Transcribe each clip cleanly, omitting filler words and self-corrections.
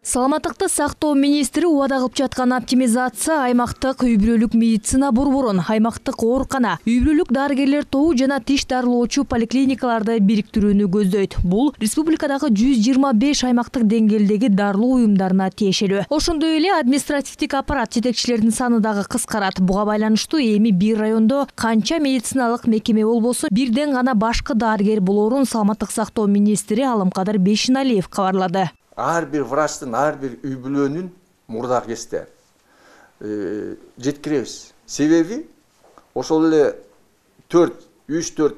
Саламаттыкты сактоо министри убада кылып жаткан оптимизация аймактык үй-бүлөлүк медицина борборун, аймактык оорукана, үй-бүлөлүк дарыгерлер тобу жана тиш дарылоочу поликлиникаларды бириктирүүнү көздөйт. Бул республикадагы 125 аймактык деңгээлдеги дарылоо уюмдарына тиешелүү. Ошондой эле административдик аппарат жетекчилеринин саны дагы кыскарат. Буга байланыштуу эми бир райондо канча медициналык мекеме болбосун, бирден гана башкы дарыгер болорун саламаттык сактоо министри Алымкадыр Бейшеналиев кабарлады. Ар бир врачтын, ар бир үй-бүлөнүн мурдак эсте жеткиребиз. Себеби ошол эле 3-4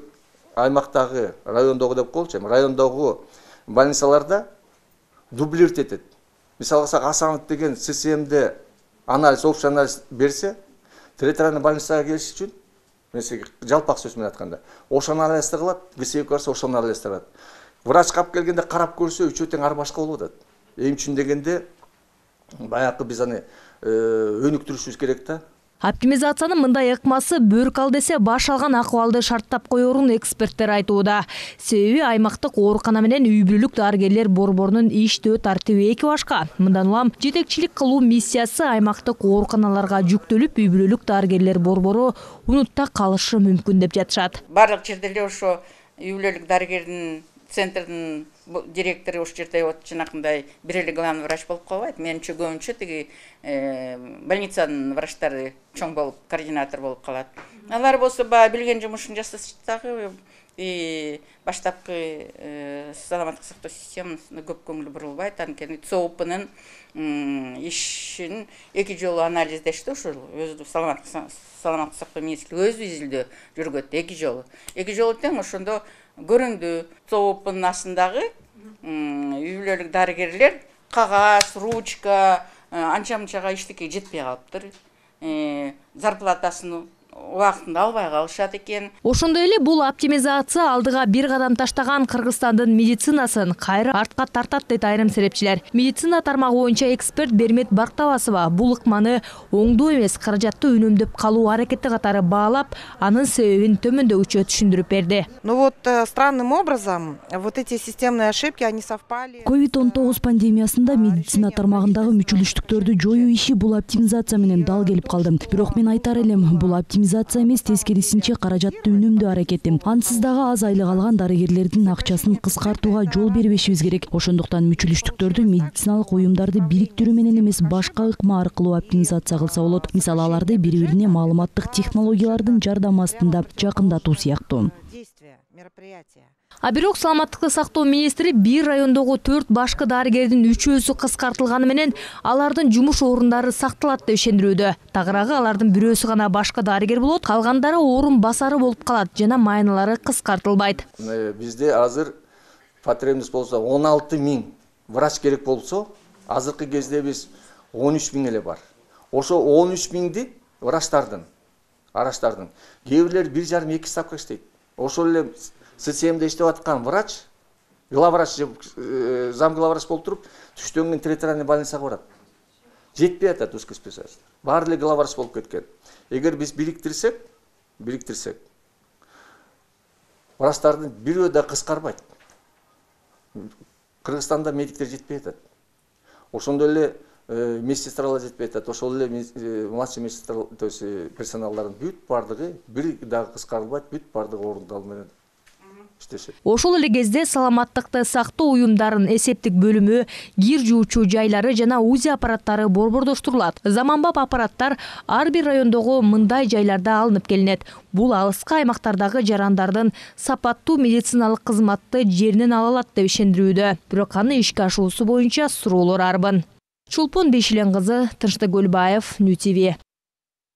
аймактагы райондогу деп коелучу, райондогу больницаларда дублировать этет. Мисалы Асанов деген ССМде анализ, общий анализ берсе, территориальный больницага келиш үчүн, мен жалпак сөз менен айтканда, ошол анализди кылат, ГСЭ барса ошол анализди кылат. Врач кап келгенде карап көрсө, үчөө тең ар башка болуп атат. Эми үчүн дегенде баягы биз аны өнүктүрүшүбүз керек да. Оптимизациянын мындай ыкмасы бөрк ал десе баш алган акыбалды шарттап коерун эксперттер айтууда. Себеби аймактык оорукана менен үй-бүлөлүк дарыгерлер борборунун иштөө тартиби эки башка. Мындан улам жетекчилик кылуу миссиясы аймактык ооруканаларга жүктөлүп, үй-бүлөлүк дарыгерлер борбору унутта калышы мүмкүн деп жатышат. Барлык жерде эле ошо үй-бүлөлүк дарыгердин центрдин директору ошол жерде жанакындай бир эле главный врач болуп калбайт. Менимче көбүнчө тиги больницанын врачтары чоң болуп, координатор болуп калат. Алар болсо баягы билген жумушун жасашсагы баштапкы саламаттык сактоо системасына көп көңүл бурулбайт. Анткени ЦООПнын ишин эки жолу анализдешти, ошол өзү саламаттык сактоо министрлиги өз изилдөө жүргөттү эки жолу. Эки жолу тең ошондо көрүндү. ЦООПнын астындагы үй-бүлөлүк дарыгерлер кагаз, ручка, анча-мынчага иштикке жетпей калыптыр. Зарплатасын убактында албай калышат экен. Ошондой эле бул оптимизация алдыга бир кадам таштаган Кыргызстандын медицинасын кайра артка тартат дейт айрым серепчилер. Медицина тармагы боюнча эксперт Бермет Бактабасова бул ыкманы оңдоо эмес, каражатты үнөмдөп калуу аракети катары баалап, анын себебин төмөндөгүчө түшүндүрүп берди. Ну вот странным образом вот эти системные ошибки они совпали. COVID-19 пандемиясында медицина тармагындагы мүчүлүштүктөрдү жоюу иши бул оптимизация менен дал келип калды. Бирок мен айтар элем, бул оптимизация эмес, тескерисинче каражатты үнөмдөө аракети. Ансыз дагы аз айлык алган дарыгерлердин акчасын кыскартууга жол бербешибиз керек. Ошондуктан мүчүлүштүктөрдү медициналык уюмдарды бириктирүү менен эмес, башка ыкма аркылуу оптимизация кылса болот. Мисалы, аларды бири-бирине маалыматтык технологиялардын жардамы астында жакындатуу сыяктуу. А бирок саламаттыкты сактоо министри бир райондогу 4 башкы дарыгердин 3-өсү кыскартылганы менен алардын жумуш орундары сакталат деп ишендирүүдө. Тагыраагы алардын бирөөсү гана башкы дарыгер болот, калгандары орун басары болуп калат жана майналары кыскартылбайт. Бизде азыр потребность болсо 16 000 врач керек болсо, азыркы кезде биз 13 000 эле бар. Ошо 13 000 врачтардын, кээ бирлери 1,5-2 ставка иштейт. Ошол эле ССМде иштеп аткан врач, главврач, зам главврач болуп туруп, түштөнгөн территориальный больницага барат. Жетпей атат узкий специалист. Баары эле главврач болуп кеткен. Эгер биз бириктирсек, врачтардын бирөө да кыскарбайт. Кыргызстанда медиктер жетпей атат. Ошондой эле медсестралар жетпей атат. Ошол эле младший медсестра, то есть персоналдардын бүт бардыгы бир дагы кыскарылбайт, бүт бардыгы орундалуу менен. Ошол эле кезде саламаттыкты сактоо уюмдарынын эсептик бөлүмү, кир жуучу жайлары жана УЗИ аппараттары борбордоштурулат. Заманбап аппараттар ар бир райондогу мындай жайларда алынып келинет. Бул алыскы аймактардагы жарандардын сапаттуу медициналык кызматты жеринен ала алат деп ишендирүүдө. Бирок аны ишке ашуусу боюнча суроолор арбын. Чулпун Бейшелен кызы, Тынчтык Көлбаев, Нью ТВ.